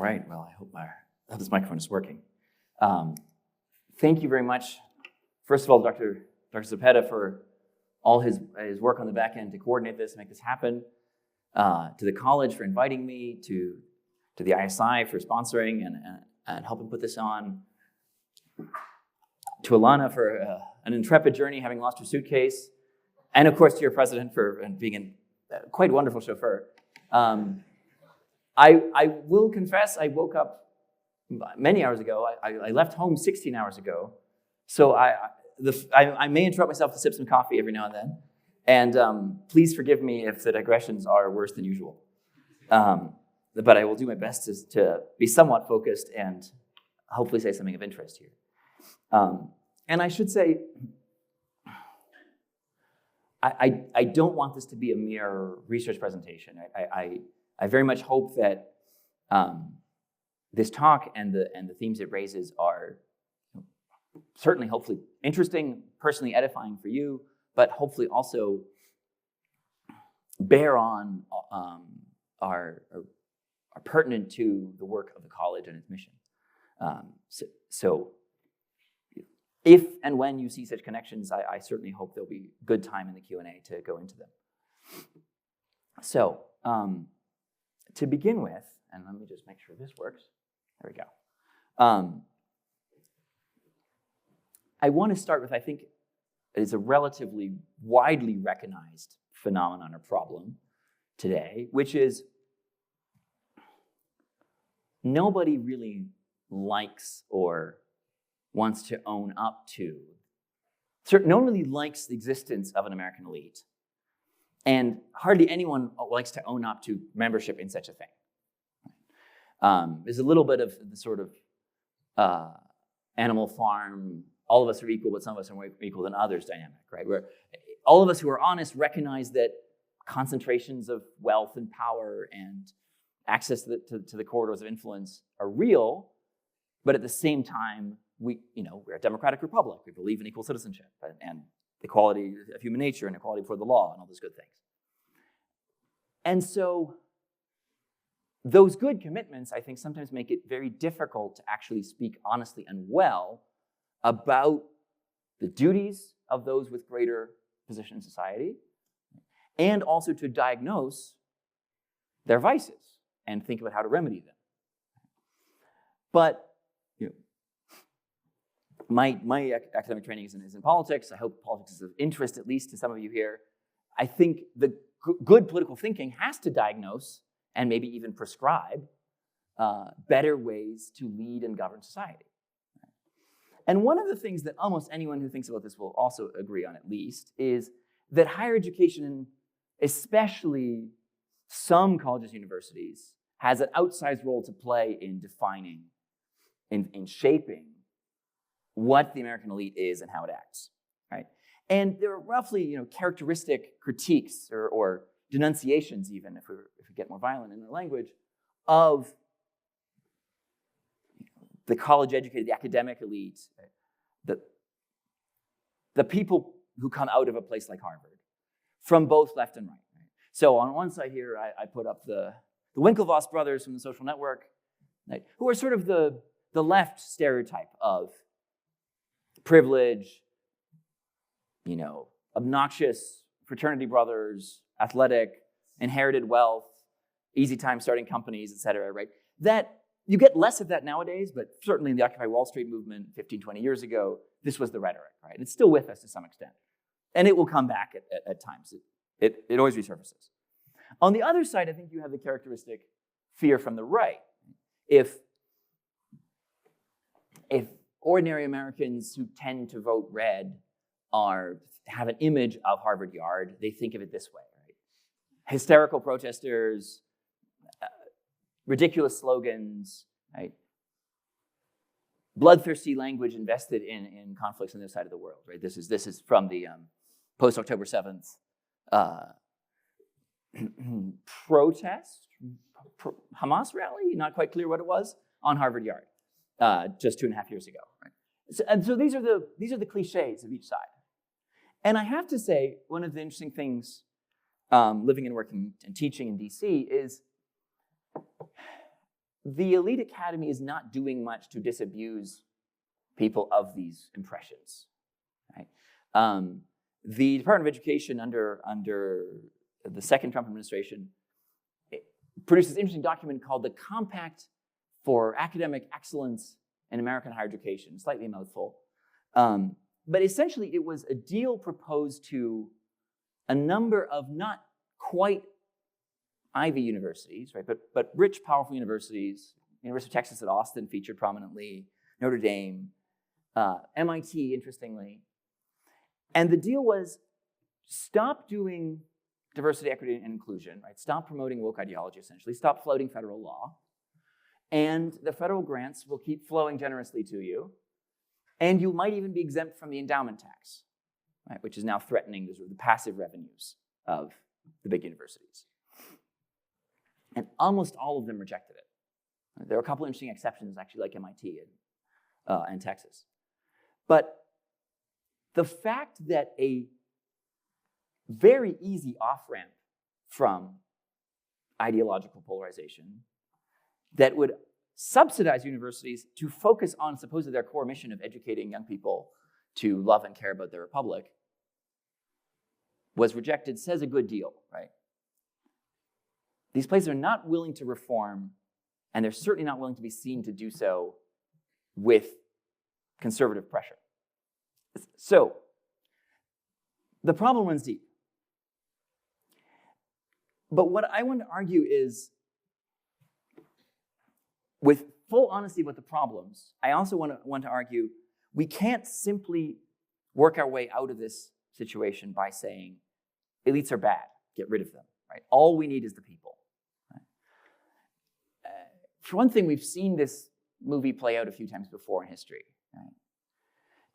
right, well, I hope this microphone is working. Thank you very much, first of all, Dr. Zepeda, for all his work on the back end to coordinate this, make this happen, to the college for inviting me, to the ISI for sponsoring and helping put this on, to Alana for an intrepid journey, having lost her suitcase, and of course to your president for being a quite wonderful chauffeur. I will confess, I woke up many hours ago. I left home 16 hours ago, so I may interrupt myself to sip some coffee every now and then, and please forgive me if the digressions are worse than usual. But I will do my best to be somewhat focused and hopefully say something of interest here. And I should say, I don't want this to be a mere research presentation. I very much hope that this talk and the themes it raises are certainly, hopefully, interesting, personally edifying for you, but hopefully also bear on, are pertinent to the work of the college and its mission. So if and when you see such connections, I certainly hope there'll be good time in the Q&A to go into them. So to begin with, and let me just make sure this works. There we go. I want to start with, I think, it is a relatively widely recognized phenomenon or problem today, which is nobody really likes or wants to own up to. No one really likes the existence of an American elite, and hardly anyone likes to own up to membership in such a thing. There's a little bit of the sort of Animal Farm, all of us are equal, but some of us are more equal than others dynamic, right? Where all of us who are honest recognize that concentrations of wealth and power and access to the corridors of influence are real, but at the same time, we're a democratic republic. We believe in equal citizenship and equality of human nature and equality before the law and all those good things. And so those good commitments, I think, sometimes make it very difficult to actually speak honestly and well about the duties of those with greater position in society, and also to diagnose their vices and think about how to remedy them. But my academic training is in politics. I hope politics is of interest, at least to some of you here. I think the good political thinking has to diagnose and maybe even prescribe better ways to lead and govern society. And one of the things that almost anyone who thinks about this will also agree on, at least, is that higher education, especially some colleges and universities, has an outsized role to play in defining, in shaping what the American elite is and how it acts, right? And there are roughly, characteristic critiques or denunciations, even if we get more violent in the language, of the college-educated, the academic elite, the people who come out of a place like Harvard, from both left and right. So on one side here, I put up the Winklevoss brothers from The Social Network, right, who are sort of the left stereotype of privilege, obnoxious fraternity brothers, athletic, inherited wealth, easy time starting companies, et cetera, right? That you get less of that nowadays, but certainly in the Occupy Wall Street movement 15, 20 years ago, this was the rhetoric, right? It's still with us to some extent. And it will come back at times. It always resurfaces. On the other side, I think you have the characteristic fear from the right. If ordinary Americans who tend to vote red have an image of Harvard Yard, they think of it this way, right? Hysterical protesters, ridiculous slogans, right? Bloodthirsty language invested in conflicts on the other side of the world, right? This is from the post-October 7th protest, Hamas rally, not quite clear what it was, on Harvard Yard just 2.5 years ago, right? So these are the cliches of each side. And I have to say, one of the interesting things living and working and teaching in DC is the elite academy is not doing much to disabuse people of these impressions. Right? The Department of Education under the second Trump administration produced this interesting document called the Compact for Academic Excellence in American Higher Education, slightly a mouthful. But essentially, it was a deal proposed to a number of not quite Ivy universities, right, but rich, powerful universities. University of Texas at Austin featured prominently, Notre Dame, MIT, interestingly. And the deal was stop doing diversity, equity, and inclusion, right? Stop promoting woke ideology, essentially. Stop floating federal law. And the federal grants will keep flowing generously to you. And you might even be exempt from the endowment tax, right, which is now threatening the passive revenues of the big universities. And almost all of them rejected it. There were a couple of interesting exceptions, actually, like MIT and Texas. But the fact that a very easy off-ramp from ideological polarization that would subsidize universities to focus on supposedly their core mission of educating young people to love and care about their republic was rejected says a good deal, right? These places are not willing to reform, and they're certainly not willing to be seen to do so with conservative pressure. So, the problem runs deep. But what I want to argue is, with full honesty about the problems, I also want to argue we can't simply work our way out of this situation by saying elites are bad, get rid of them. Right? All we need is the people. Right? For one thing, we've seen this movie play out a few times before in history. Right?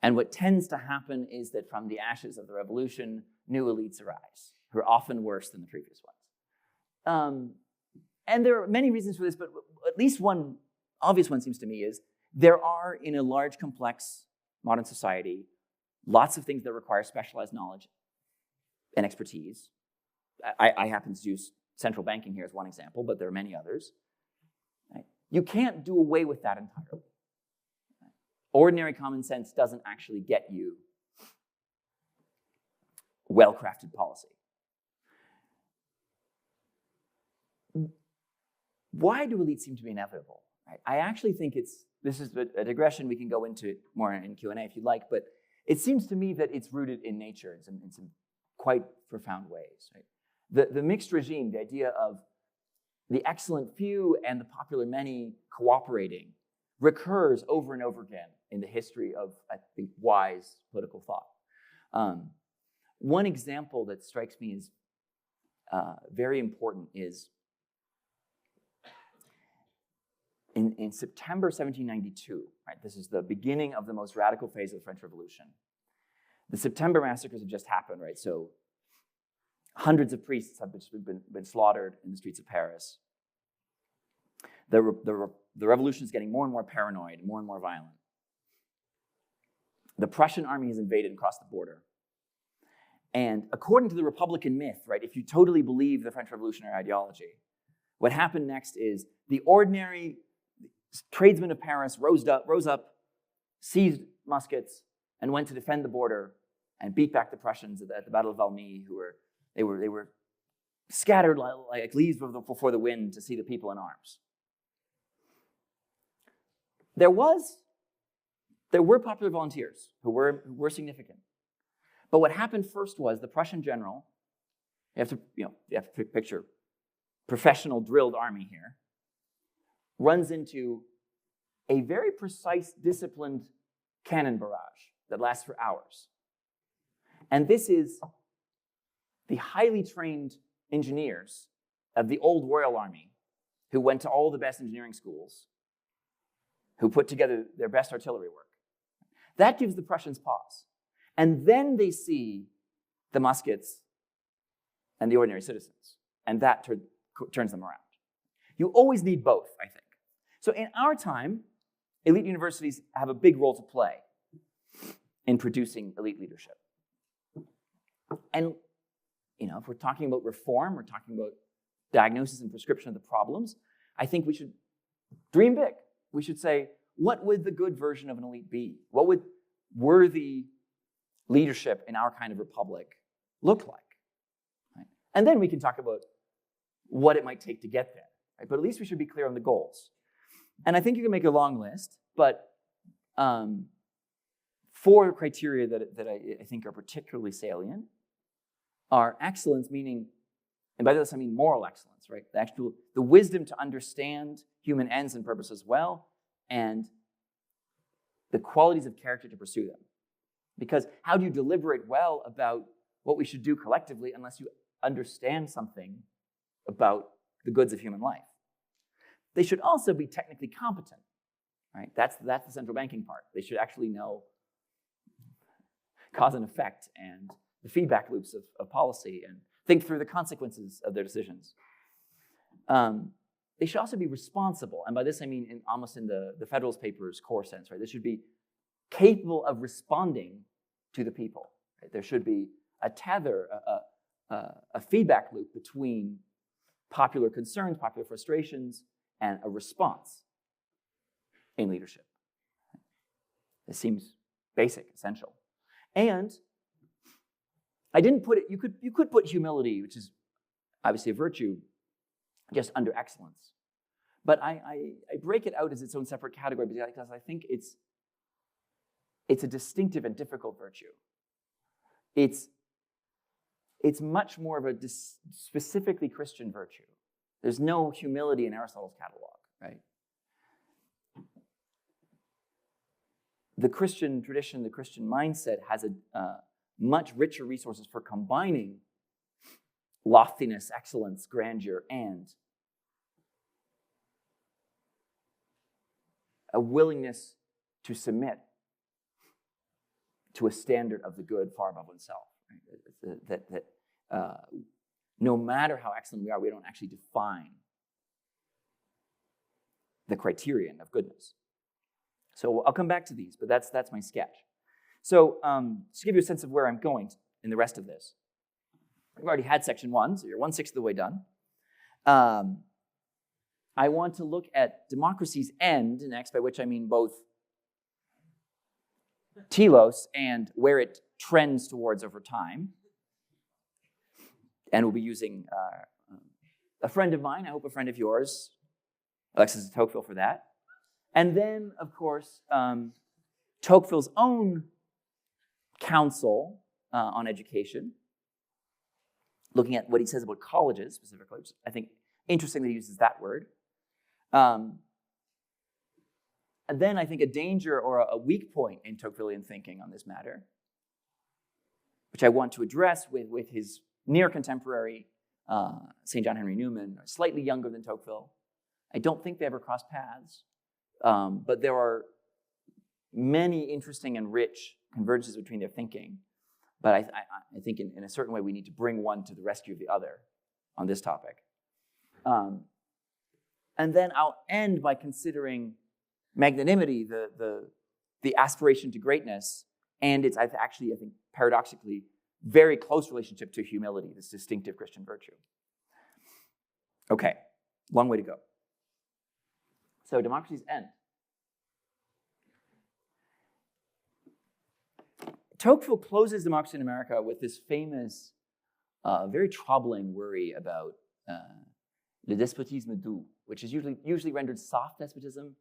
And what tends to happen is that from the ashes of the revolution, new elites arise, who are often worse than the previous ones. And there are many reasons for this, but at least one obvious one seems to me is there are, in a large, complex modern society, lots of things that require specialized knowledge and expertise. I happen to use central banking here as one example, but there are many others. Right? You can't do away with that entirely. Ordinary common sense doesn't actually get you well-crafted policy. Why do elites seem to be inevitable? Right? I actually think this is a digression we can go into more in Q&A if you'd like, but it seems to me that it's rooted in nature in some quite profound ways. Right? The mixed regime, the idea of the excellent few and the popular many cooperating, recurs over and over again in the history of, I think, wise political thought. One example that strikes me as very important is in September 1792, right? This is the beginning of the most radical phase of the French Revolution. The September massacres have just happened, right? So hundreds of priests have been slaughtered in the streets of Paris. The revolution is getting more and more paranoid, more and more violent. The Prussian army has invaded and crossed the border. And according to the Republican myth, right, if you totally believe the French Revolutionary ideology, what happened next is the ordinary tradesmen of Paris rose up, seized muskets, and went to defend the border and beat back the Prussians at the Battle of Valmy, they were scattered like leaves before the wind to see the people in arms. There were popular volunteers who were significant. But what happened first was the Prussian general, you have to picture professional drilled army here, runs into a very precise, disciplined cannon barrage that lasts for hours. And this is the highly trained engineers of the old Royal Army who went to all the best engineering schools, who put together their best artillery work. That gives the Prussians pause. And then they see the muskets and the ordinary citizens, and that turns them around. You always need both, I think. So in our time, elite universities have a big role to play in producing elite leadership. And if we're talking about reform, we're talking about diagnosis and prescription of the problems, I think we should dream big. We should say, what would the good version of an elite be? What would worthy leadership in our kind of republic look like? Right? And then we can talk about what it might take to get there. Right? But at least we should be clear on the goals. And I think you can make a long list, but 4 criteria that I think are particularly salient are excellence, meaning, and by this I mean moral excellence, right? The wisdom to understand human ends and purposes well, and the qualities of character to pursue them. Because how do you deliberate well about what we should do collectively unless you understand something about the goods of human life? They should also be technically competent, right? That's the central banking part. They should actually know cause and effect and the feedback loops of policy and think through the consequences of their decisions. They should also be responsible. And by this I mean almost in the Federalist Papers core sense, right? They should be capable of responding to the people. Right? There should be a tether, a feedback loop between popular concerns, popular frustrations, and a response in leadership. This seems basic, essential. And I didn't put it, you could put humility, which is obviously a virtue, just under excellence. But I break it out as its own separate category because I think it's a distinctive and difficult virtue. It's much more of a specifically Christian virtue. There's no humility in Aristotle's catalog, right? The Christian tradition, the Christian mindset has a much richer resources for combining loftiness, excellence, grandeur, and a willingness to submit to a standard of the good far above oneself. Right? That no matter how excellent we are, we don't actually define the criterion of goodness. So I'll come back to these, but that's my sketch. So to give you a sense of where I'm going in the rest of this, we've already had section 1, so you're 1/6 of the way done. I want to look at democracy's end next, by which I mean both telos and where it trends towards over time. And we'll be using a friend of mine, I hope a friend of yours, Alexis de Tocqueville, for that. And then, of course, Tocqueville's own counsel on education, looking at what he says about colleges specifically, which I think interestingly he uses that word. And then I think a danger or a weak point in Tocquevillian thinking on this matter, which I want to address with his near contemporary St. John Henry Newman, slightly younger than Tocqueville. I don't think they ever crossed paths, but there are many interesting and rich convergences between their thinking. But I think in a certain way we need to bring one to the rescue of the other on this topic. And then I'll end by considering magnanimity, the aspiration to greatness, and its actually, I think, paradoxically, very close relationship to humility, this distinctive Christian virtue. Okay, long way to go. So democracy's end. Tocqueville closes Democracy in America with this famous, very troubling worry about le despotisme doux, which is usually rendered soft despotism.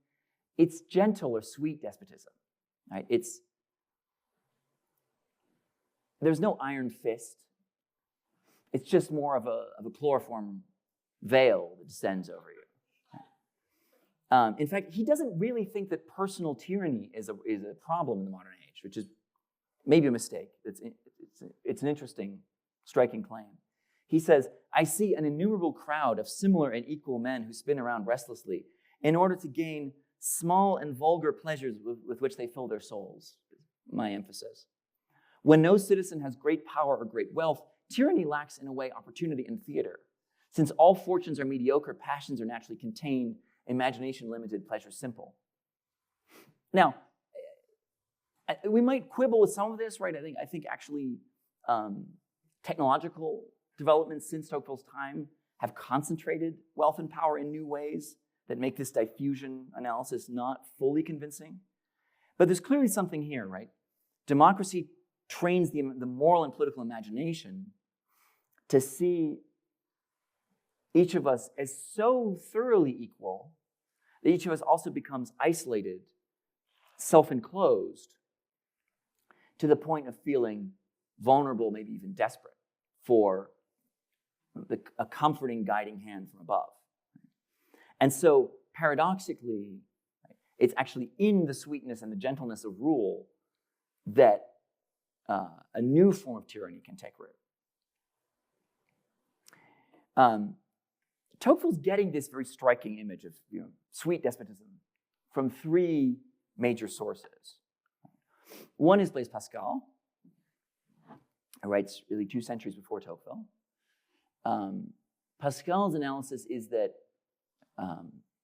It's gentle or sweet despotism, right? There's no iron fist. It's just more of a chloroform veil that descends over you. In fact, he doesn't really think that personal tyranny is a problem in the modern age, which is maybe a mistake. It's an interesting, striking claim. He says, I see an innumerable crowd of similar and equal men who spin around restlessly in order to gain small and vulgar pleasures with which they fill their souls. My emphasis. When no citizen has great power or great wealth, tyranny lacks in a way opportunity and theater. Since all fortunes are mediocre, passions are naturally contained, imagination limited, pleasure simple. Now, we might quibble with some of this, right? I think actually technological developments since Tocqueville's time have concentrated wealth and power in new ways that make this diffusion analysis not fully convincing. But there's clearly something here, right? Democracy trains the moral and political imagination to see each of us as so thoroughly equal that each of us also becomes isolated, self-enclosed, to the point of feeling vulnerable, maybe even desperate, for a comforting, guiding hand from above. And so, paradoxically, it's actually in the sweetness and the gentleness of rule that a new form of tyranny can take root. Tocqueville's getting this very striking image of sweet despotism from three major sources. One is Blaise Pascal, who writes really 2 centuries before Tocqueville. Pascal's analysis is that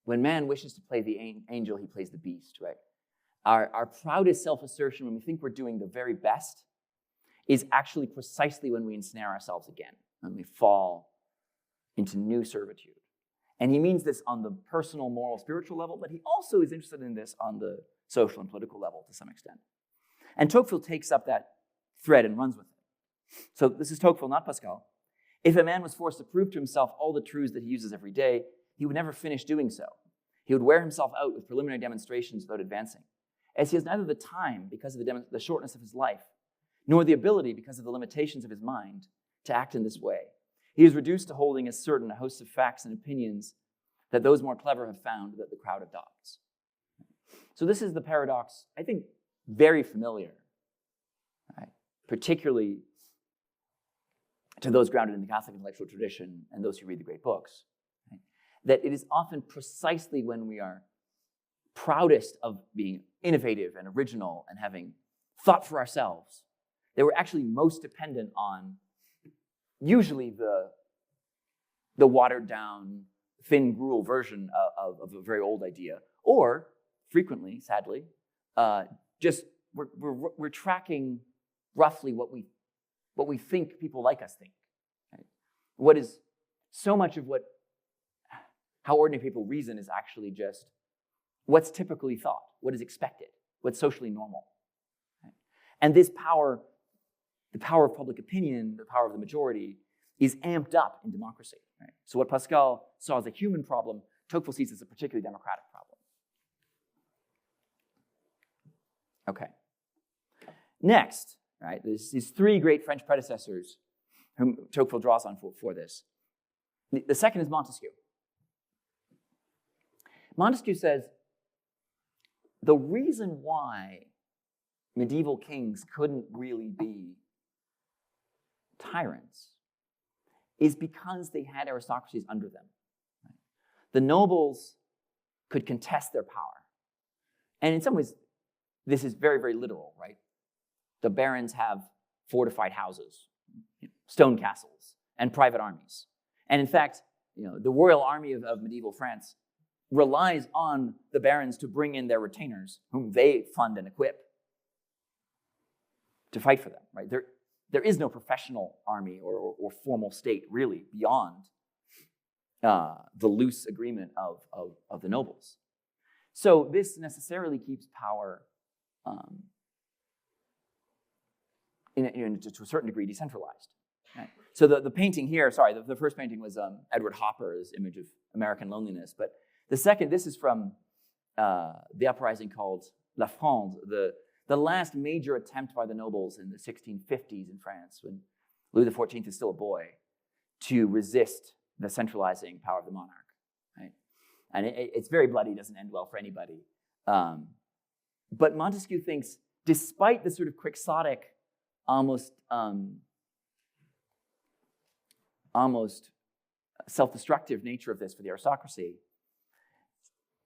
when man wishes to play the angel, he plays the beast, right? Our proudest self-assertion when we think we're doing the very best is actually precisely when we ensnare ourselves again, when we fall into new servitude. And he means this on the personal, moral, spiritual level, but he also is interested in this on the social and political level to some extent. And Tocqueville takes up that thread and runs with it. So this is Tocqueville, not Pascal. If a man was forced to prove to himself all the truths that he uses every day, he would never finish doing so. He would wear himself out with preliminary demonstrations without advancing, as he has neither the time, because of the shortness of his life, nor the ability, because of the limitations of his mind, to act in this way. He is reduced to holding as certain a host of facts and opinions that those more clever have found that the crowd adopts. So this is the paradox, I think, very familiar, right? Particularly to those grounded in the Catholic intellectual tradition and those who read the great books, right? That it is often precisely when we are proudest of being innovative and original and having thought for ourselves that we're actually most dependent on usually the watered down, thin gruel version of a very old idea, or frequently, sadly, just we're tracking roughly what we think people like us think. Right? What is so much of how ordinary people reason is actually just what's typically thought, what is expected, what's socially normal. Right? And this power, the power of public opinion, the power of the majority, is amped up in democracy. Right? So what Pascal saw as a human problem, Tocqueville sees as a particularly democratic problem. Okay. Next, right, there's these 3 great French predecessors whom Tocqueville draws on for this. The second is Montesquieu. Montesquieu says, the reason why medieval kings couldn't really be tyrants is because they had aristocracies under them. Right? The nobles could contest their power. And in some ways, this is very, very literal, right? The barons have fortified houses, stone castles, and private armies. And in fact, the royal army of medieval France relies on the barons to bring in their retainers, whom they fund and equip to fight for them, right? There is no professional army or formal state, really, beyond the loose agreement of the nobles. So this necessarily keeps power to a certain degree decentralized. Right? So the painting here, the first painting was Edward Hopper's image of American loneliness, but the second, this is from the uprising called La Fronde, the last major attempt by the nobles in the 1650s in France, when Louis XIV is still a boy, to resist the centralizing power of the monarch. Right? And it's very bloody, doesn't end well for anybody. But Montesquieu thinks, despite the sort of quixotic, almost self-destructive nature of this for the aristocracy,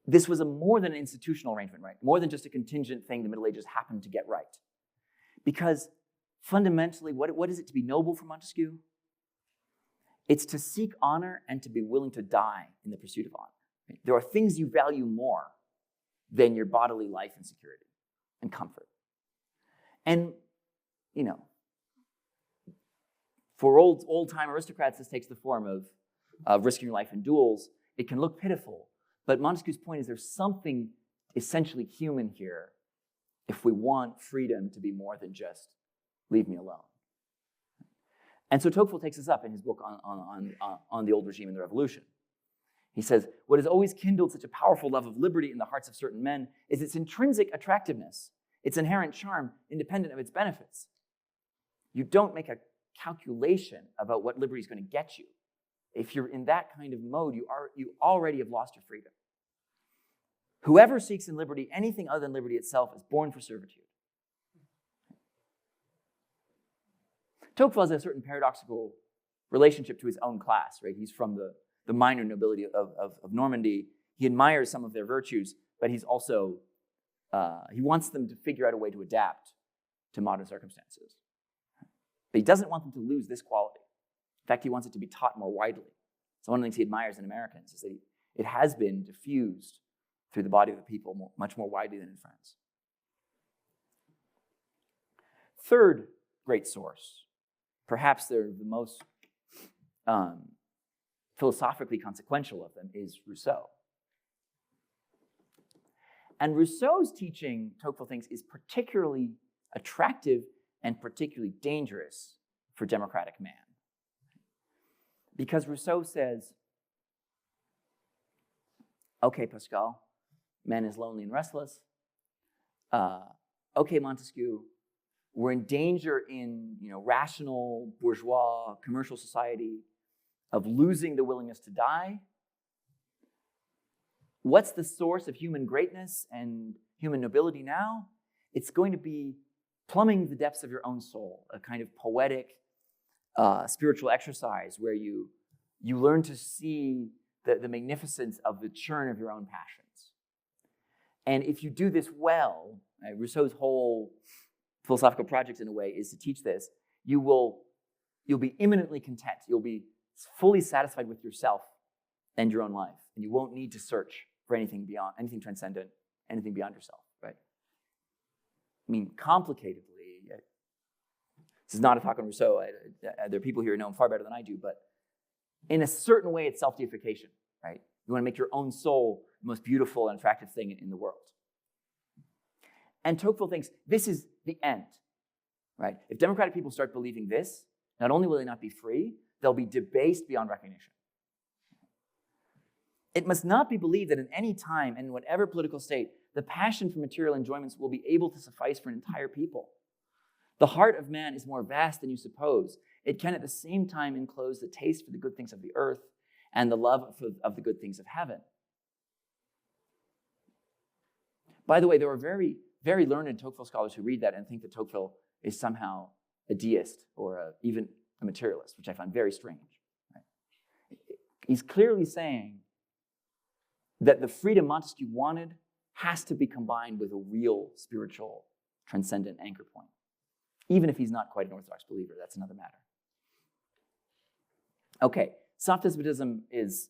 this was more than an institutional arrangement, right? More than just a contingent thing the Middle Ages happened to get right. Because fundamentally, what is it to be noble for Montesquieu? It's to seek honor and to be willing to die in the pursuit of honor. Right? There are things you value more than your bodily life and security and comfort. And, for old-time aristocrats, this takes the form of risking your life in duels. It can look pitiful, But Montesquieu's point is there's something essentially human here if we want freedom to be more than just leave me alone. And so Tocqueville takes this up in his book on the old regime and the revolution. He says, what has always kindled such a powerful love of liberty in the hearts of certain men is its intrinsic attractiveness, its inherent charm, independent of its benefits. You don't make a calculation about what liberty is going to get you. If you're in that kind of mode, you already have lost your freedom. Whoever seeks in liberty anything other than liberty itself is born for servitude. Tocqueville has a certain paradoxical relationship to his own class, right? He's from the minor nobility of Normandy. He admires some of their virtues, but he's also, he wants them to figure out a way to adapt to modern circumstances. But he doesn't want them to lose this quality. In fact, he wants it to be taught more widely. So one of the things he admires in Americans is that it has been diffused through the body of the people much more widely than in France. Third great source, perhaps they're the most philosophically consequential of them, is Rousseau. And Rousseau's teaching, Tocqueville thinks, is particularly attractive and particularly dangerous for democratic man. Because Rousseau says, okay, Pascal, man is lonely and restless. Okay, Montesquieu, we're in danger in rational, bourgeois, commercial society of losing the willingness to die. What's the source of human greatness and human nobility now? It's going to be plumbing the depths of your own soul, a kind of poetic, spiritual exercise where you learn to see the magnificence of the churn of your own passions. And if you do this well, Rousseau's whole philosophical project in a way is to teach this, you'll be imminently content. You'll be fully satisfied with yourself and your own life. And you won't need to search for anything beyond, anything transcendent, anything beyond yourself, right? I mean, complicatedly, this is not a talk on Rousseau. There are people here who know him far better than I do, but in a certain way, it's self-deification, right? You want to make your own soul the most beautiful and attractive thing in the world. And Tocqueville thinks this is the end, right? If democratic people start believing this, not only will they not be free, they'll be debased beyond recognition. It must not be believed that in any time and in whatever political state, the passion for material enjoyments will be able to suffice for an entire people. The heart of man is more vast than you suppose. It can at the same time enclose the taste for the good things of the earth and the love of the good things of heaven. By the way, there are very, very learned Tocqueville scholars who read that and think that Tocqueville is somehow a deist or even a materialist, which I find very strange. Right? He's clearly saying that the freedom Montesquieu wanted has to be combined with a real spiritual, transcendent anchor point. Even if he's not quite an orthodox believer, that's another matter. Okay, soft despotism is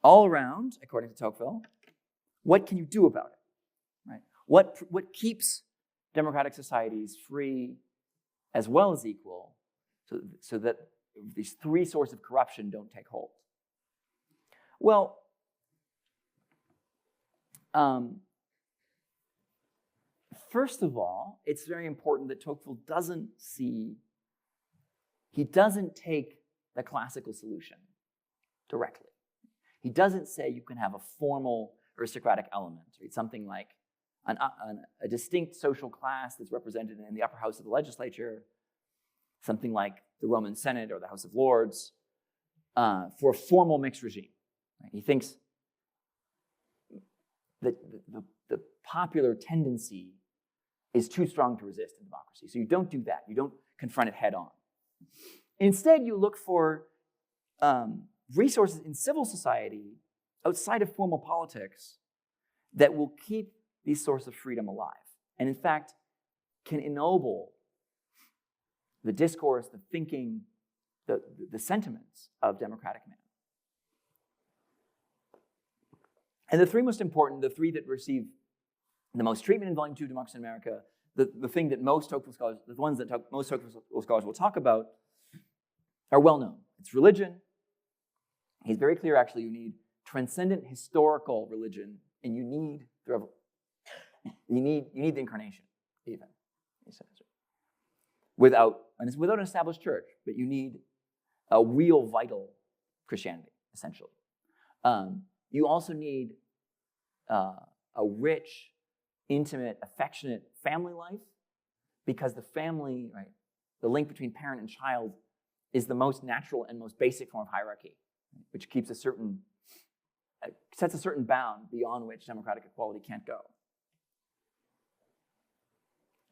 all around, according to Tocqueville. What can you do about it? Right? What keeps democratic societies free as well as equal so that these three sources of corruption don't take hold? Well, first of all, it's very important that Tocqueville doesn't take the classical solution directly. He doesn't say you can have a formal aristocratic element, right? Something like a distinct social class that's represented in the upper house of the legislature, something like the Roman Senate or the House of Lords, for a formal mixed regime. Right? He thinks that the popular tendency is too strong to resist in democracy. So you don't do that. You don't confront it head on. Instead, you look for resources in civil society outside of formal politics that will keep these sources of freedom alive. And in fact, can ennoble the discourse, the thinking, the sentiments of democratic man. And the three most important, the three that receive the most treatment in Volume 2 of Democracy in America, the thing that most Tocqueville scholars, the ones that most Tocqueville scholars will talk about, are well known. It's religion. He's very clear, actually, you need transcendent historical religion, and you need the you need the incarnation, even. Without an established church, but you need a real vital Christianity, essentially. You also need a rich, intimate, affectionate family life, because the family, right, the link between parent and child is the most natural and most basic form of hierarchy, which keeps sets a certain bound beyond which democratic equality can't go.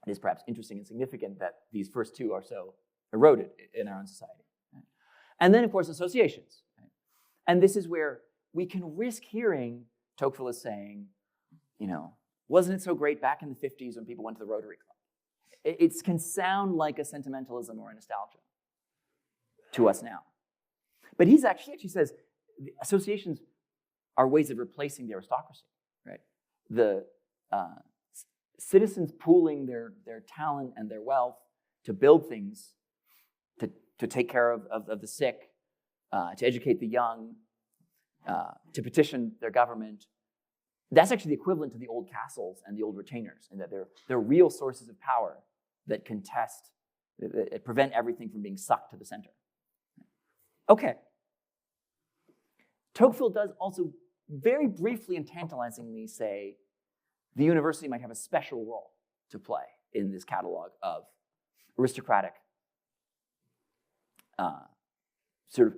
It is perhaps interesting and significant that these first two are so eroded in our own society. Right? And then, of course, associations. Right? And this is where we can risk hearing Tocqueville is saying, wasn't it so great back in the 50s when people went to the Rotary Club? It can sound like a sentimentalism or a nostalgia to us now. But he actually says associations are ways of replacing the aristocracy. Right? The citizens pooling their talent and their wealth to build things, to take care of the sick, to educate the young, to petition their government. That's actually the equivalent to the old castles and the old retainers, in that they're real sources of power that contest, that prevent everything from being sucked to the center. Okay. Tocqueville does also very briefly and tantalizingly say the university might have a special role to play in this catalog of aristocratic, sort of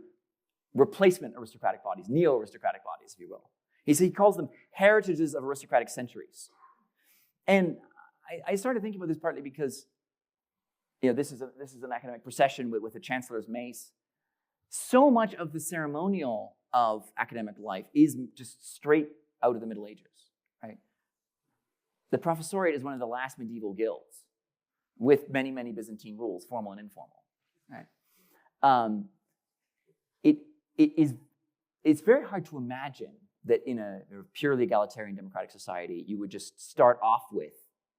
replacement aristocratic bodies, neo-aristocratic bodies, if you will. He calls them heritages of aristocratic centuries. And I started thinking about this partly because this is an academic procession with the chancellor's mace. So much of the ceremonial of academic life is just straight out of the Middle Ages, right? The professoriate is one of the last medieval guilds, with many, many Byzantine rules, formal and informal, right? It's very hard to imagine that in a purely egalitarian democratic society, you would just start off with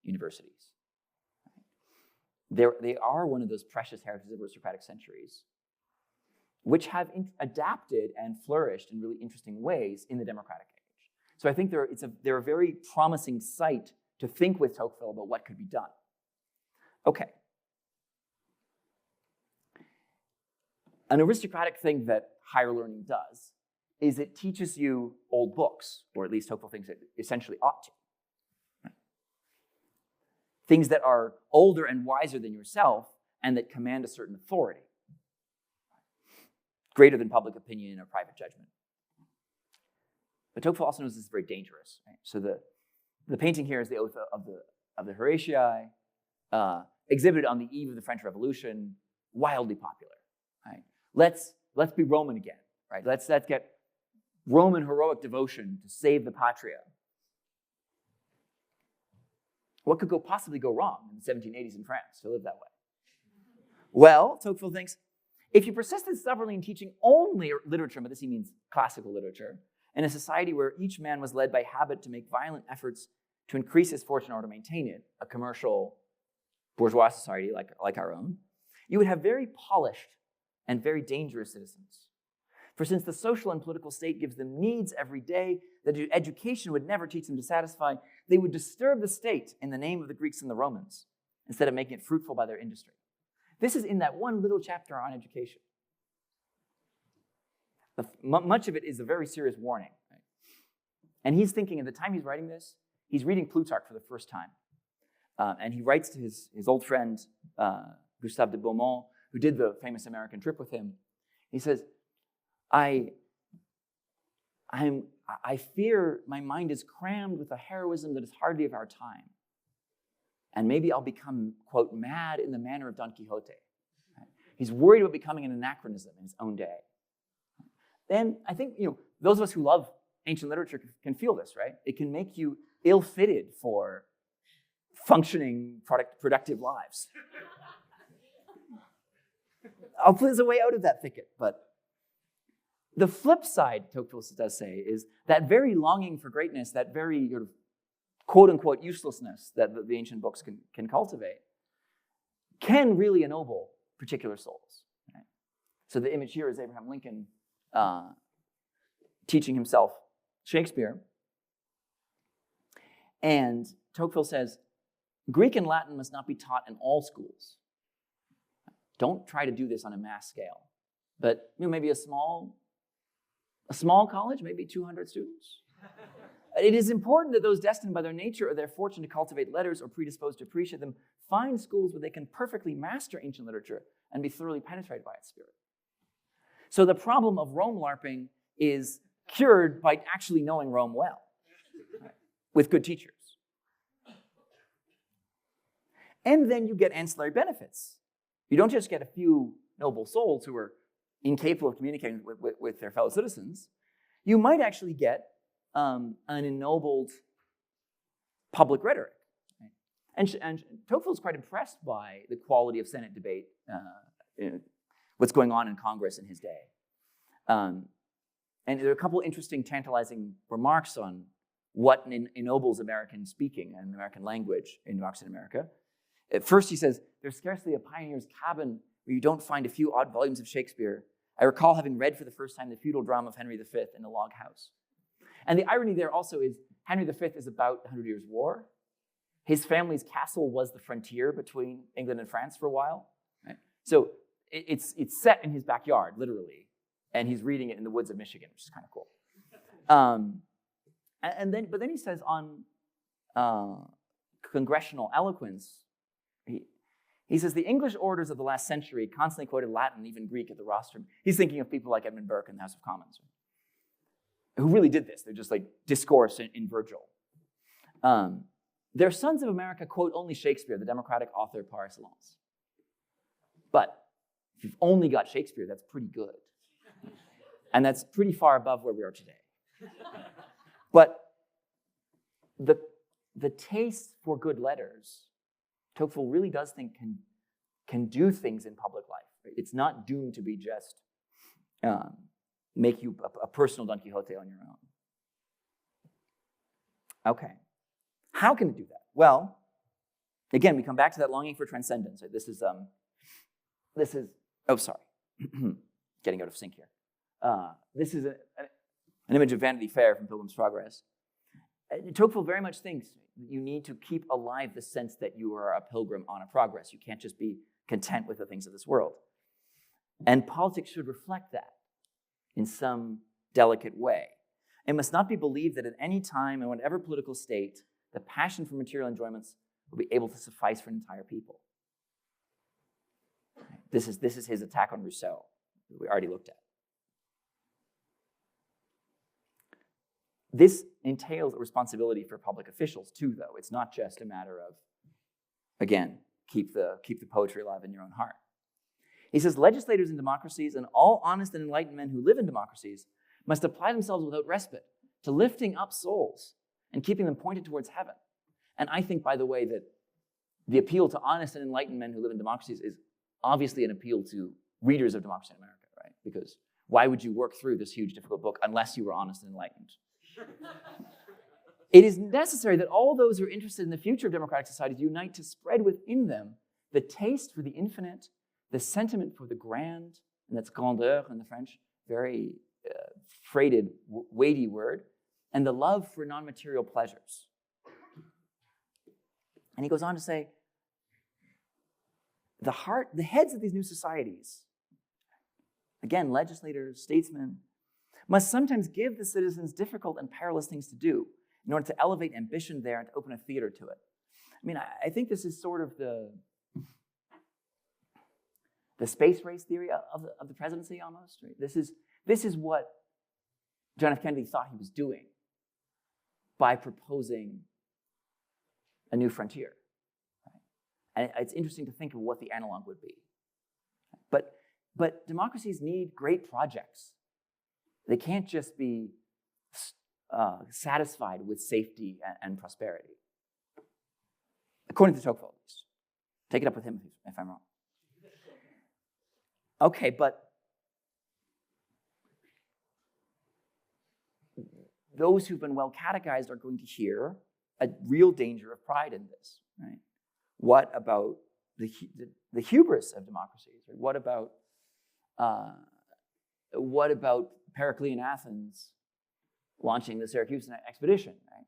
universities. They are one of those precious heritages of aristocratic centuries, which have adapted and flourished in really interesting ways in the democratic age. So I think they're a very promising site to think with Tocqueville about what could be done. Okay. An aristocratic thing that higher learning does is it teaches you old books, or at least Tocqueville thinks it essentially ought to. Things that are older and wiser than yourself and that command a certain authority, greater than public opinion or private judgment. But Tocqueville also knows this is very dangerous. Right? So the painting here is the oath of the Horatii, exhibited on the eve of the French Revolution, wildly popular. Right? Let's be Roman again. Right? Let's get Roman heroic devotion to save the patria. What could possibly go wrong in the 1780s in France to live that way? Well, Tocqueville thinks, if you persisted stubbornly in teaching only literature, but this he means classical literature, in a society where each man was led by habit to make violent efforts to increase his fortune or to maintain it, a commercial bourgeois society like our own, you would have very polished and very dangerous citizens. For since the social and political state gives them needs every day that education would never teach them to satisfy, they would disturb the state in the name of the Greeks and the Romans, instead of making it fruitful by their industry. This is in that one little chapter on education. Much of it is a very serious warning. Right? And he's thinking, at the time he's writing this, he's reading Plutarch for the first time. And he writes to his old friend, Gustave de Beaumont, who did the famous American trip with him. He says, I fear my mind is crammed with a heroism that is hardly of our time. And maybe I'll become, quote, mad in the manner of Don Quixote. Right? He's worried about becoming an anachronism in his own day. Then I think, those of us who love ancient literature can feel this, right? It can make you ill-fitted for functioning, productive lives. There's a way out of that thicket, but the flip side, Tocqueville does say, is that very longing for greatness, that very sort of quote-unquote uselessness that the ancient books can cultivate, can really ennoble particular souls. Right? So the image here is Abraham Lincoln teaching himself Shakespeare. And Tocqueville says, Greek and Latin must not be taught in all schools. Don't try to do this on a mass scale. But maybe a small college, maybe 200 students. It is important that those destined by their nature or their fortune to cultivate letters or predisposed to appreciate them find schools where they can perfectly master ancient literature and be thoroughly penetrated by its spirit. So the problem of Rome LARPing is cured by actually knowing Rome well, right, with good teachers. And then you get ancillary benefits. You don't just get a few noble souls who are incapable of communicating with their fellow citizens. You might actually get an ennobled public rhetoric. Right? And Tocqueville is quite impressed by the quality of Senate debate, what's going on in Congress in his day. And there are a couple interesting, tantalizing remarks on what ennobles American speaking and American language in democracy in America. At first, he says, there's scarcely a pioneer's cabin where you don't find a few odd volumes of Shakespeare. I recall having read for the first time the feudal drama of Henry V in a log house. And the irony there also is Henry V is about the 100 Years' War. His family's castle was the frontier between England and France for a while. Right? So it's set in his backyard, literally, and he's reading it in the woods of Michigan, which is kind of cool. But then he says on congressional eloquence, he says, the English orators of the last century constantly quoted Latin, even Greek at the rostrum. He's thinking of people like Edmund Burke in the House of Commons, who really did this. They're just like discourse in Virgil. Their sons of America quote only Shakespeare, the democratic author par excellence. But if you've only got Shakespeare, that's pretty good. And that's pretty far above where we are today. But the taste for good letters, Tocqueville really does think can do things in public life. Right? It's not doomed to be just make you a personal Don Quixote on your own. Okay. How can it do that? Well, again, we come back to that longing for transcendence. Right? This is, oh, sorry. Getting out of sync here. This is an image of Vanity Fair from Pilgrim's Progress. Tocqueville very much thinks you need to keep alive the sense that you are a pilgrim on a progress. You can't just be content with the things of this world. And politics should reflect that in some delicate way. It must not be believed that at any time, in whatever political state, the passion for material enjoyments will be able to suffice for an entire people. This is his attack on Rousseau, that we already looked at. This entails a responsibility for public officials too, though. It's not just a matter of, again, keep the poetry alive in your own heart. He says, legislators in democracies and all honest and enlightened men who live in democracies must apply themselves without respite to lifting up souls and keeping them pointed towards heaven. And I think, by the way, that the appeal to honest and enlightened men who live in democracies is obviously an appeal to readers of Democracy in America, right? Because why would you work through this huge, difficult book unless you were honest and enlightened? It is necessary that all those who are interested in the future of democratic societies unite to spread within them the taste for the infinite, the sentiment for the grand, and that's grandeur in the French, very freighted, weighty word, and the love for non-material pleasures. And he goes on to say, the heads of these new societies, again, legislators, statesmen, must sometimes give the citizens difficult and perilous things to do in order to elevate ambition there and to open a theater to it. I mean, I think this is sort of the space race theory of the presidency almost. Right? This is what John F. Kennedy thought he was doing by proposing a new frontier. Right? And it's interesting to think of what the analog would be. But democracies need great projects. They can't just be satisfied with safety and prosperity. According to Tocqueville, at least. Take it up with him if I'm wrong. Okay, but those who've been well catechized are going to hear a real danger of pride in this. Right? What about the hubris of democracies? Right? What about Periclean Athens launching the Syracuse expedition, right?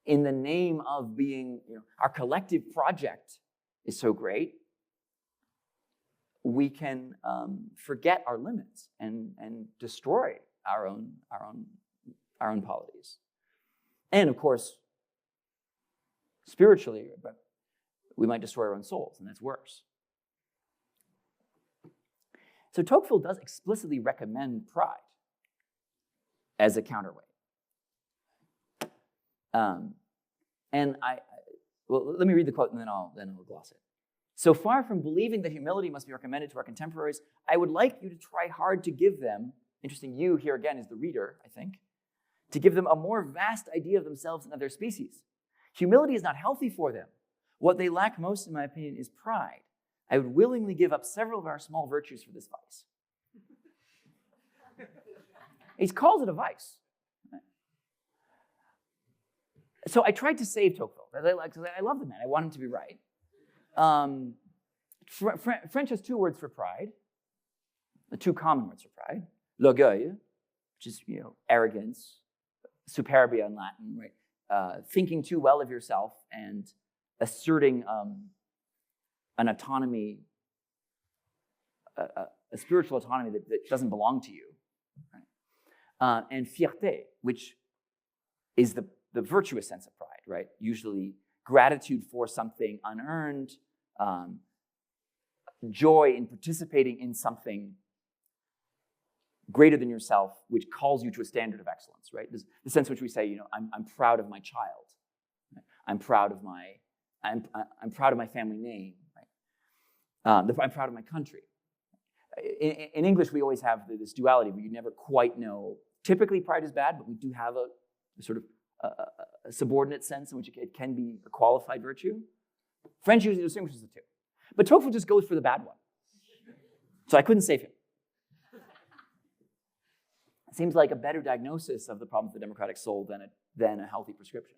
In the name of being, our collective project is so great, we can forget our limits and destroy our own polities. And of course, spiritually, but we might destroy our own souls, and that's worse. So Tocqueville does explicitly recommend pride as a counterweight. Well, let me read the quote and then I'll gloss it. So far from believing that humility must be recommended to our contemporaries, I would like you to try hard to give them, interesting, you here again is the reader, I think, to give them a more vast idea of themselves and of their species. Humility is not healthy for them. What they lack most, in my opinion, is pride. I would willingly give up several of our small virtues for this vice. He calls it a vice. So I tried to save Tocqueville. I love the man. I want him to be right. French has two words for pride, the two common words for pride. L'orgueil, which is arrogance, superbia in Latin, right? Thinking too well of yourself and asserting an autonomy, a spiritual autonomy that doesn't belong to you. Right? And fierté, which is the virtuous sense of pride, right? Usually gratitude for something unearned, joy in participating in something greater than yourself, which calls you to a standard of excellence, right? The sense in which we say, I'm proud of my child, right? I'm proud of my family name, right? I'm proud of my country. In English, we always have this duality where you never quite know. Typically, pride is bad, but we do have a sort of a subordinate sense in which it can be a qualified virtue. French usually distinguishes the two. But Tocqueville just goes for the bad one. So I couldn't save him. It seems like a better diagnosis of the problems of the democratic soul than a healthy prescription.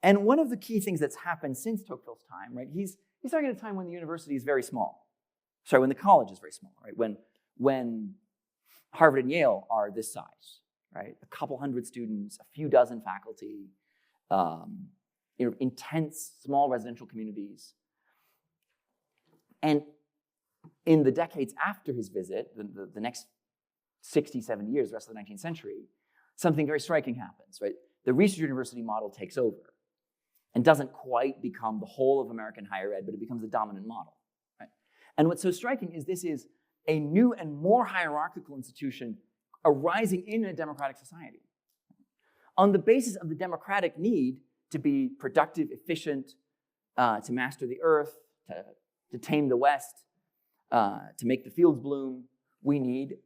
And one of the key things that's happened since Tocqueville's time, right? He's starting at a time when the university is very small. Sorry, when the college is very small, right? When Harvard and Yale are this size, right? A couple hundred students, a few dozen faculty, intense small residential communities. And in the decades after his visit, the next 60, 70 years, the rest of the 19th century, something very striking happens, right? The research university model takes over and doesn't quite become the whole of American higher ed, but it becomes the dominant model, right? And what's so striking is this is a new and more hierarchical institution arising in a democratic society on the basis of the democratic need to be productive, efficient, to master the earth, to tame the West, to make the fields bloom. We need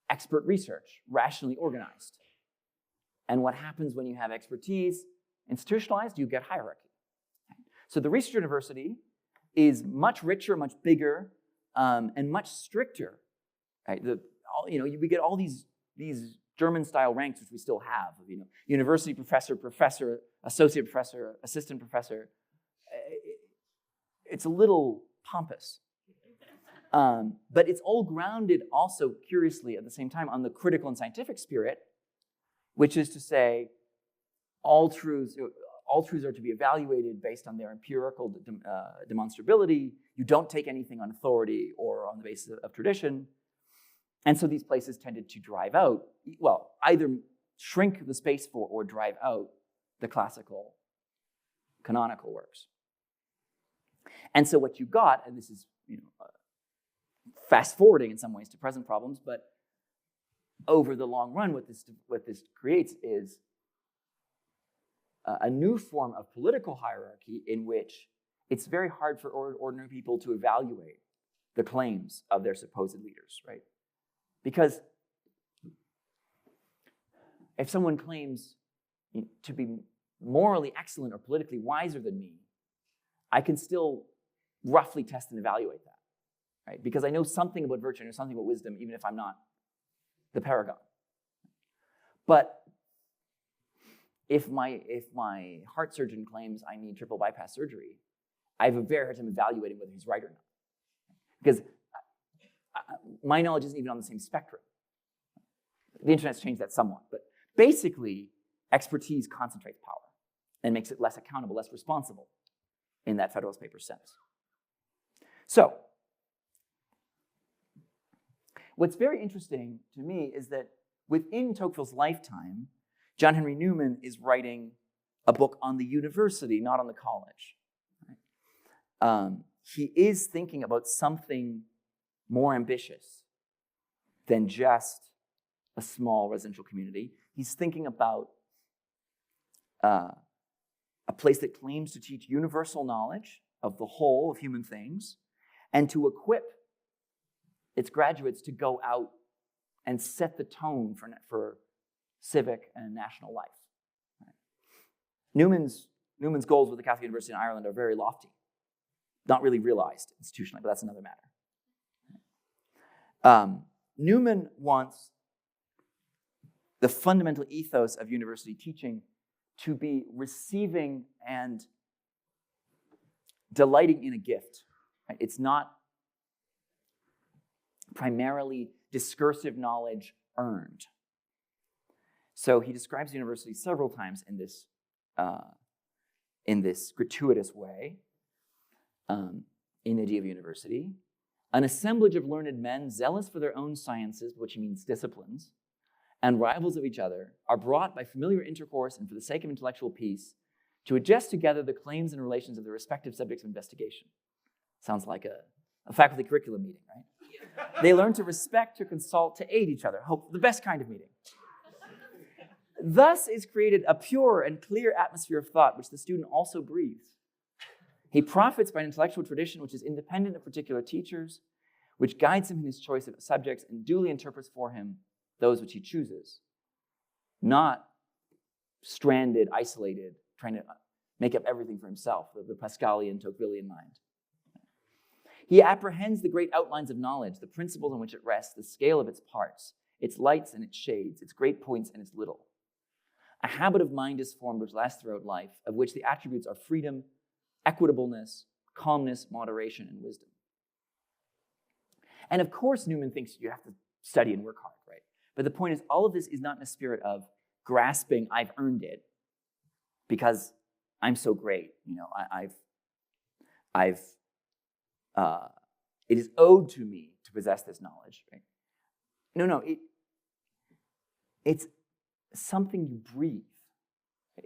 expert research, rationally organized. And what happens when you have expertise institutionalized? You get hierarchy. So the research university is much richer, much bigger, and much stricter. Right? We get all these German-style ranks, which we still have. University professor, professor, associate professor, assistant professor. It's a little pompous. But it's all grounded also, curiously, at the same time, on the critical and scientific spirit, which is to say, all truths are to be evaluated based on their empirical demonstrability. You don't take anything on authority or on the basis of tradition. And so these places tended to drive out, either shrink the space for or drive out the classical, canonical works. And so what you got, and this is fast forwarding in some ways to present problems, but over the long run, what this creates is a new form of political hierarchy in which it's very hard for ordinary people to evaluate the claims of their supposed leaders, right? Because if someone claims to be morally excellent or politically wiser than me, I can still roughly test and evaluate that, right? Because I know something about virtue, I know something about wisdom, even if I'm not the paragon. But if my heart surgeon claims I need triple bypass surgery, I have a very hard time evaluating whether he's right or not. Because my knowledge isn't even on the same spectrum. The internet's changed that somewhat, but basically, expertise concentrates power and makes it less accountable, less responsible in that Federalist Papers sense. So, what's very interesting to me is that within Tocqueville's lifetime, John Henry Newman is writing a book on the university, not on the college. Right? He is thinking about something more ambitious than just a small residential community. He's thinking about a place that claims to teach universal knowledge of the whole of human things and to equip its graduates to go out and set the tone for civic and national life. Right? Newman's goals with the Catholic University in Ireland are very lofty, not really realized institutionally, but that's another matter. Newman wants the fundamental ethos of university teaching to be receiving and delighting in a gift. Right? It's not primarily discursive knowledge earned. So he describes the university several times in this gratuitous way, in the idea of university. An assemblage of learned men, zealous for their own sciences, which he means disciplines, and rivals of each other, are brought by familiar intercourse and for the sake of intellectual peace to adjust together the claims and relations of their respective subjects of investigation. Sounds like a faculty curriculum meeting, right? They learn to respect, to consult, to aid each other. Hope the best kind of meeting. Thus is created a pure and clear atmosphere of thought, which the student also breathes. He profits by an intellectual tradition which is independent of particular teachers, which guides him in his choice of subjects and duly interprets for him those which he chooses, not stranded, isolated, trying to make up everything for himself, the Pascalian, Tocquevillian mind. He apprehends the great outlines of knowledge, the principles on which it rests, the scale of its parts, its lights and its shades, its great points and its little. A habit of mind is formed which lasts throughout life, of which the attributes are freedom, equitableness, calmness, moderation, and wisdom. And of course, Newman thinks you have to study and work hard, right? But the point is, all of this is not in a spirit of grasping, I've earned it, because I'm so great. You know, it is owed to me to possess this knowledge, right? No, it's something you breathe.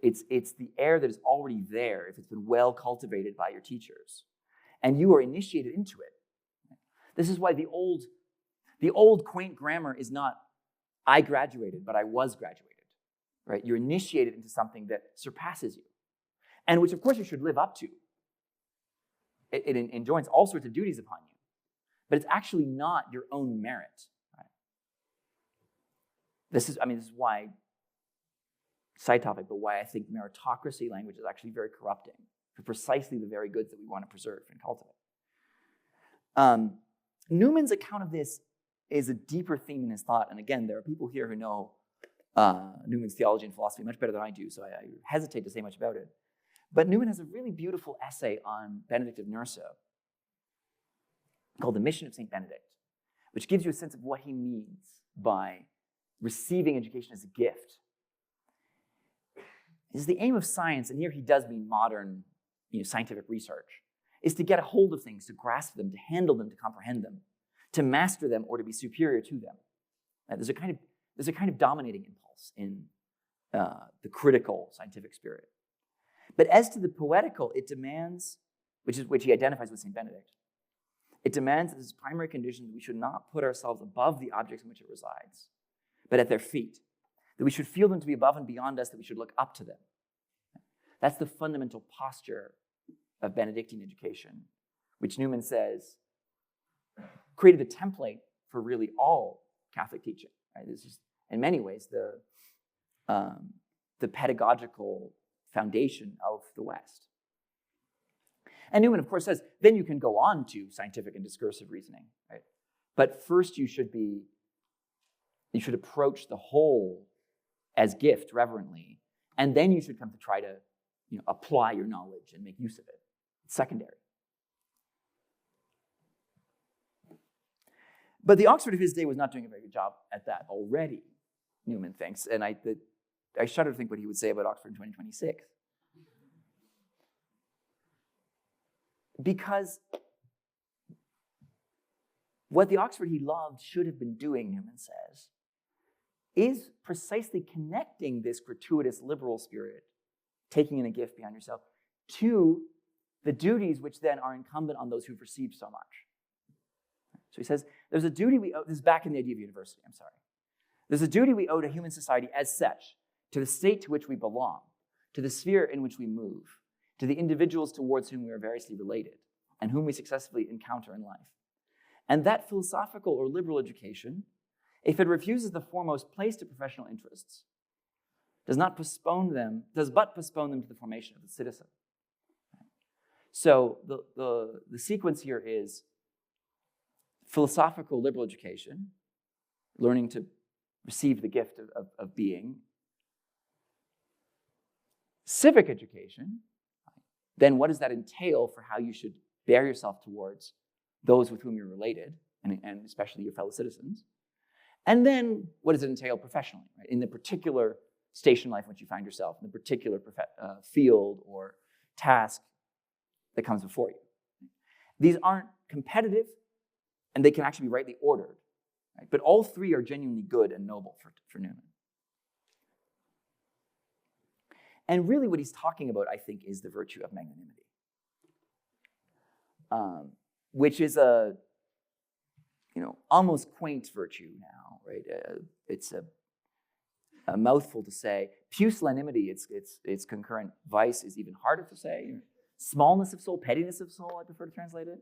It's the air that is already there if it's been well cultivated by your teachers. And you are initiated into it. This is why the old quaint grammar is not, I graduated, but I was graduated, right? You're initiated into something that surpasses you, and which, of course, you should live up to. It enjoins all sorts of duties upon you, but it's actually not your own merit. Right? This is why, side topic, but why I think meritocracy language is actually very corrupting for precisely the very goods that we want to preserve and cultivate. Newman's account of this is a deeper theme in his thought, and again, there are people here who know Newman's theology and philosophy much better than I do, so I hesitate to say much about it. But Newman has a really beautiful essay on Benedict of Nursia called The Mission of St. Benedict, which gives you a sense of what he means by receiving education as a gift. Is the aim of science, and here he does mean modern scientific research, is to get a hold of things, to grasp them, to handle them, to comprehend them, to master them, or to be superior to them. There's a kind of dominating impulse in the critical scientific spirit. But as to the poetical, it demands, which he identifies with St. Benedict, it demands as its primary condition that we should not put ourselves above the objects in which it resides, but at their feet, that we should feel them to be above and beyond us, that we should look up to them. That's the fundamental posture of Benedictine education, which Newman says created the template for really all Catholic teaching. Right? This is, in many ways, the pedagogical foundation of the West. And Newman, of course, says, then you can go on to scientific and discursive reasoning, right? But first you should approach the whole as gift reverently, and then you should come to try to apply your knowledge and make use of it. It's secondary. But the Oxford of his day was not doing a very good job at that already. Newman thinks, and I shudder to think what he would say about Oxford in 2026. Because what the Oxford he loved should have been doing, Newman says, is precisely connecting this gratuitous liberal spirit, taking in a gift beyond yourself, to the duties which then are incumbent on those who've received so much. So he says, there's a duty we owe, this is back in the idea of university, I'm sorry. There's a duty we owe to human society as such, to the state to which we belong, to the sphere in which we move, to the individuals towards whom we are variously related, and whom we successfully encounter in life. And that philosophical or liberal education, if it refuses the foremost place to professional interests, does but postpone them to the formation of the citizen. So the sequence here is philosophical liberal education, learning to receive the gift of being, civic education, then what does that entail for how you should bear yourself towards those with whom you're related, and especially your fellow citizens? And then what does it entail professionally, right? In the particular station in life in which you find yourself, in the particular field or task that comes before you. These aren't competitive, and they can actually be rightly ordered, right? But all three are genuinely good and noble for Newman. And really what he's talking about, I think, is the virtue of magnanimity, which is a almost quaint virtue now, right? It's a mouthful to say. Pusillanimity, its concurrent vice, is even harder to say. Smallness of soul, pettiness of soul, I prefer to translate it.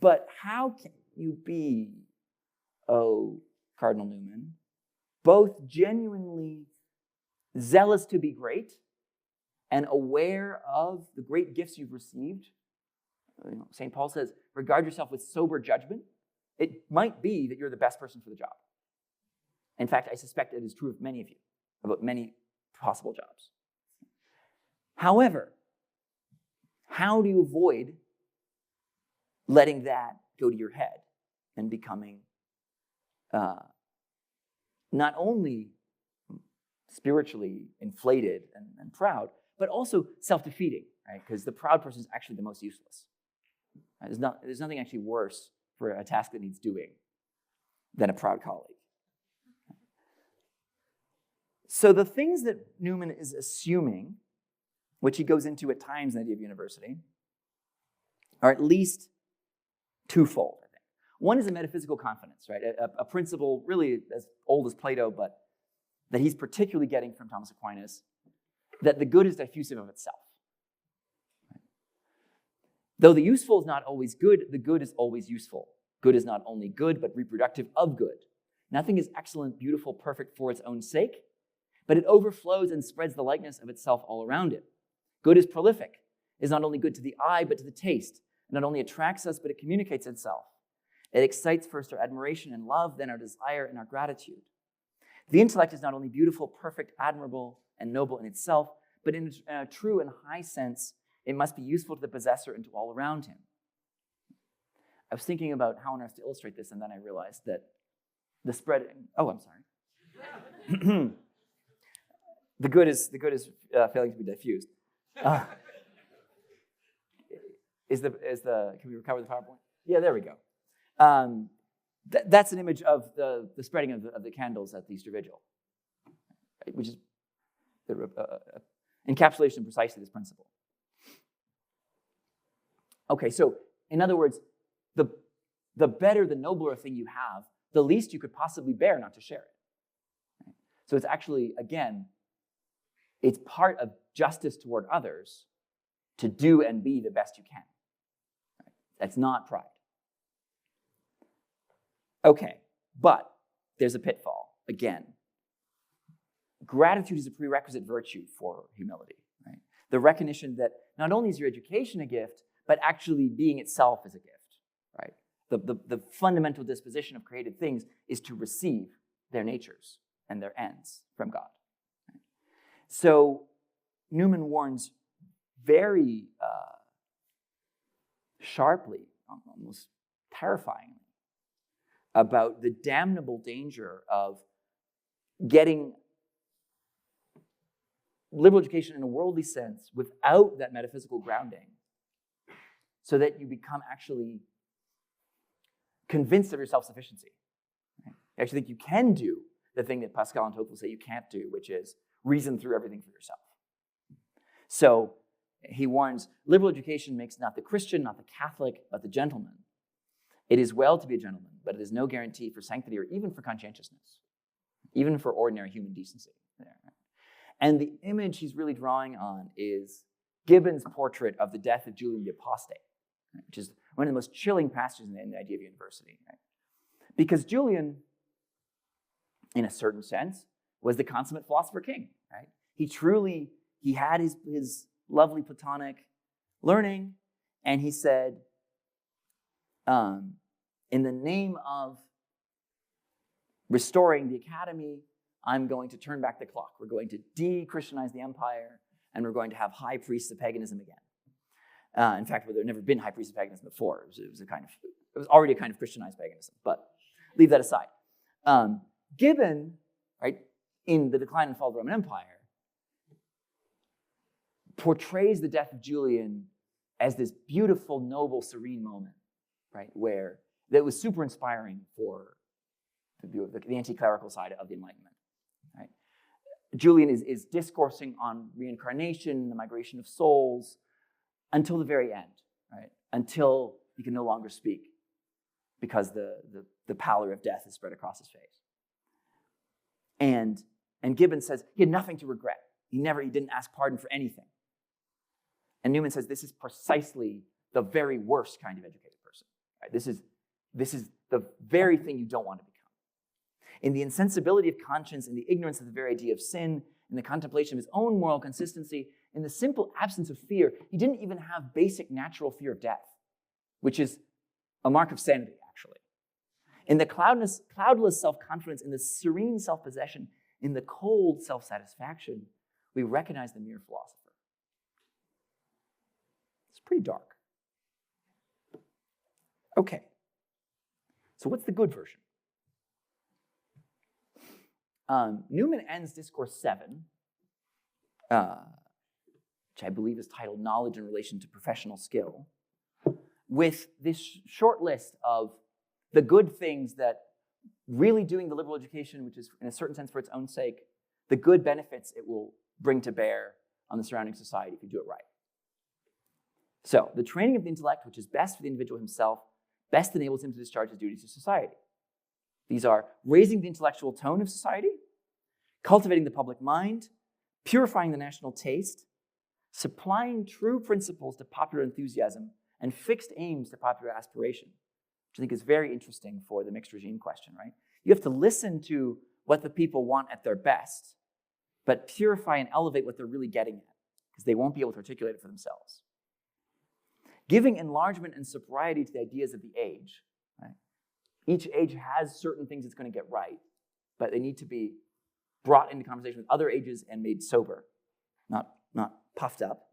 But how can you be, oh, Cardinal Newman, both genuinely zealous to be great and aware of the great gifts you've received? St. Paul says, regard yourself with sober judgment. It might be that you're the best person for the job. In fact, I suspect it is true of many of you, about many possible jobs. However, how do you avoid letting that go to your head and becoming not only spiritually inflated and proud, but also self-defeating, right? Because the proud person is actually the most useless. Right? There's nothing actually worse for a task that needs doing than a proud colleague. So the things that Newman is assuming, which he goes into at times in the idea of university, are at least twofold, I think. One is a metaphysical confidence, right? A principle really as old as Plato, but that he's particularly getting from Thomas Aquinas, that the good is diffusive of itself. Right? Though the useful is not always good, the good is always useful. Good is not only good, but reproductive of good. Nothing is excellent, beautiful, perfect for its own sake, but it overflows and spreads the likeness of itself all around it. Good is prolific, is not only good to the eye, but to the taste. It not only attracts us, but it communicates itself. It excites first our admiration and love, then our desire and our gratitude. The intellect is not only beautiful, perfect, admirable, and noble in itself, but in a true and high sense, it must be useful to the possessor and to all around him. I was thinking about how on earth to illustrate this, and then I realized that the spreading... Oh, I'm sorry. The good is failing to be diffused. Can we recover the PowerPoint? Yeah, there we go. That's an image of the spreading of the candles at the Easter Vigil, right? Which is the encapsulation of precisely this principle. Okay, so in other words, the better, the nobler a thing you have, the least you could possibly bear not to share it. Right? So it's actually, again, it's part of justice toward others to do and be the best you can. Right? That's not pride. Okay, but there's a pitfall. Again, gratitude is a prerequisite virtue for humility. Right? The recognition that not only is your education a gift, but actually being itself is a gift. Right? The fundamental disposition of created things is to receive their natures and their ends from God. Right? So Newman warns very sharply, almost terrifyingly, about the damnable danger of getting liberal education in a worldly sense without that metaphysical grounding, so that you become actually convinced of your self-sufficiency. Right? I actually think you can do the thing that Pascal and Tocqueville say you can't do, which is reason through everything for yourself. So he warns, liberal education makes not the Christian, not the Catholic, but the gentleman. It is well to be a gentleman, but it is no guarantee for sanctity or even for conscientiousness, even for ordinary human decency. And the image he's really drawing on is Gibbon's portrait of the death of Julian the Apostate, which is one of the most chilling passages in the idea of university. Right? Because Julian, in a certain sense, was the consummate philosopher king. Right? He had his lovely Platonic learning, and he said, in the name of restoring the academy, I'm going to turn back the clock. We're going to de-Christianize the empire, and we're going to have high priests of paganism again. In fact, there had never been high priests of paganism before. It was already a kind of Christianized paganism, but leave that aside. Gibbon, right, in The Decline and Fall of the Roman Empire, portrays the death of Julian as this beautiful, noble, serene moment, right, where that was super inspiring for the anti-clerical side of the Enlightenment. Right? Julian is discoursing on reincarnation, the migration of souls, until the very end, right? Until he can no longer speak because the pallor of death is spread across his face. And Gibbon says he had nothing to regret. He didn't ask pardon for anything. And Newman says this is precisely the very worst kind of educated person. Right? This is the very thing you don't want to become. In the insensibility of conscience, in the ignorance of the very idea of sin, in the contemplation of his own moral consistency, in the simple absence of fear, he didn't even have basic natural fear of death, which is a mark of sanity, actually. In the cloudless self-confidence, in the serene self-possession, in the cold self-satisfaction, we recognize the mere philosopher. It's pretty dark. Okay. So what's the good version? Newman ends Discourse 7, which I believe is titled Knowledge in Relation to Professional Skill, with this short list of the good things that really doing the liberal education, which is in a certain sense for its own sake, the good benefits it will bring to bear on the surrounding society if you do it right. So, the training of the intellect, which is best for the individual himself, best enables him to discharge his duties to society. These are raising the intellectual tone of society, cultivating the public mind, purifying the national taste, supplying true principles to popular enthusiasm, and fixed aims to popular aspiration, which I think is very interesting for the mixed regime question, right? You have to listen to what the people want at their best, but purify and elevate what they're really getting at, because they won't be able to articulate it for themselves. Giving enlargement and sobriety to the ideas of the age, right? Each age has certain things it's going to get right, but they need to be brought into conversation with other ages and made sober, not puffed up.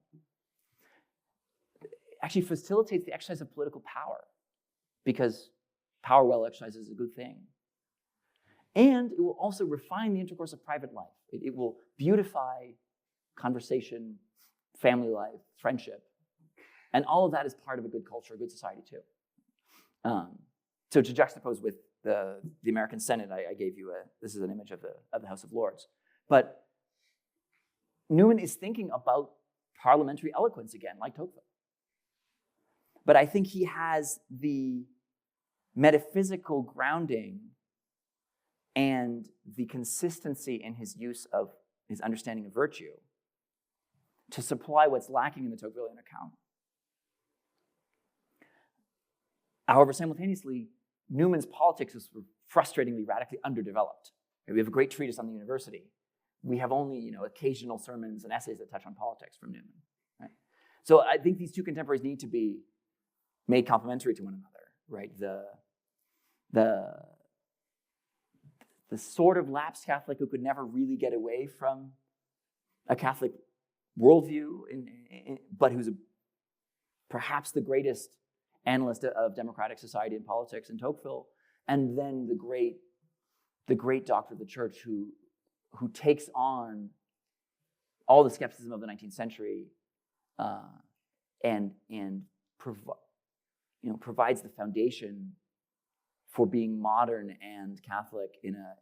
Actually facilitates the exercise of political power, because power well exercised is a good thing. And it will also refine the intercourse of private life. It will beautify conversation, family life, friendship. And all of that is part of a good culture, a good society too. So to juxtapose with the American Senate, I gave you this is an image of the House of Lords. But Newman is thinking about parliamentary eloquence again, like Tocqueville. But I think he has the metaphysical grounding and the consistency in his use of his understanding of virtue to supply what's lacking in the Tocquevillian account. However, simultaneously, Newman's politics is frustratingly, radically underdeveloped. We have a great treatise on the university. We have only, occasional sermons and essays that touch on politics from Newman. Right? So I think these two contemporaries need to be made complementary to one another. Right? The sort of lapsed Catholic who could never really get away from a Catholic worldview, but who's perhaps the greatest analyst of democratic society and politics in Tocqueville, and then the great doctor of the church who who takes on all the skepticism of the 19th century and provides the foundation for being modern and Catholic in a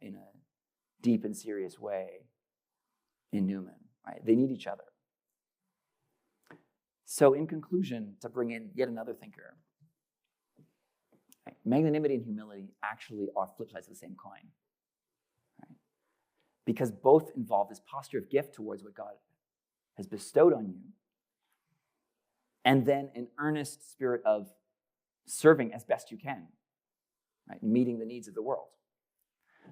deep and serious way in Newman. Right? They need each other. So in conclusion, to bring in yet another thinker, right, magnanimity and humility actually are flip sides of the same coin. Right? Because both involve this posture of gift towards what God has bestowed on you, and then an earnest spirit of serving as best you can, right? Meeting the needs of the world.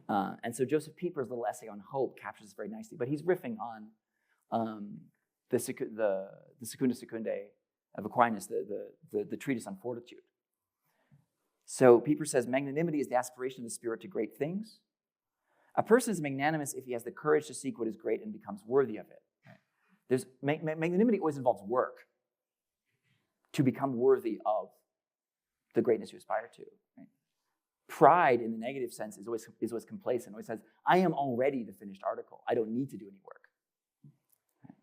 And so Joseph Pieper's little essay on hope captures this very nicely, but he's riffing on the Secunda Secundae of Aquinas, the treatise on fortitude. So Pieper says, magnanimity is the aspiration of the spirit to great things. A person is magnanimous if he has the courage to seek what is great and becomes worthy of it. Right? Magnanimity always involves work to become worthy of the greatness you aspire to. Right? Pride, in the negative sense, is always complacent. Always says, I am already the finished article. I don't need to do any work. Right?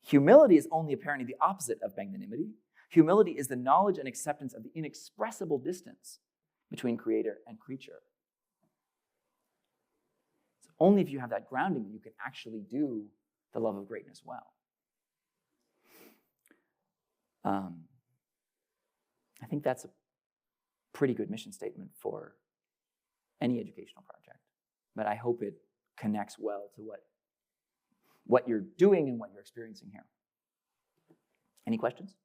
Humility is only apparently the opposite of magnanimity. Humility is the knowledge and acceptance of the inexpressible distance between creator and creature. It's only if you have that grounding that you can actually do the love of greatness well. I think that's a pretty good mission statement for any educational project, but I hope it connects well to what you're doing and what you're experiencing here. Any questions?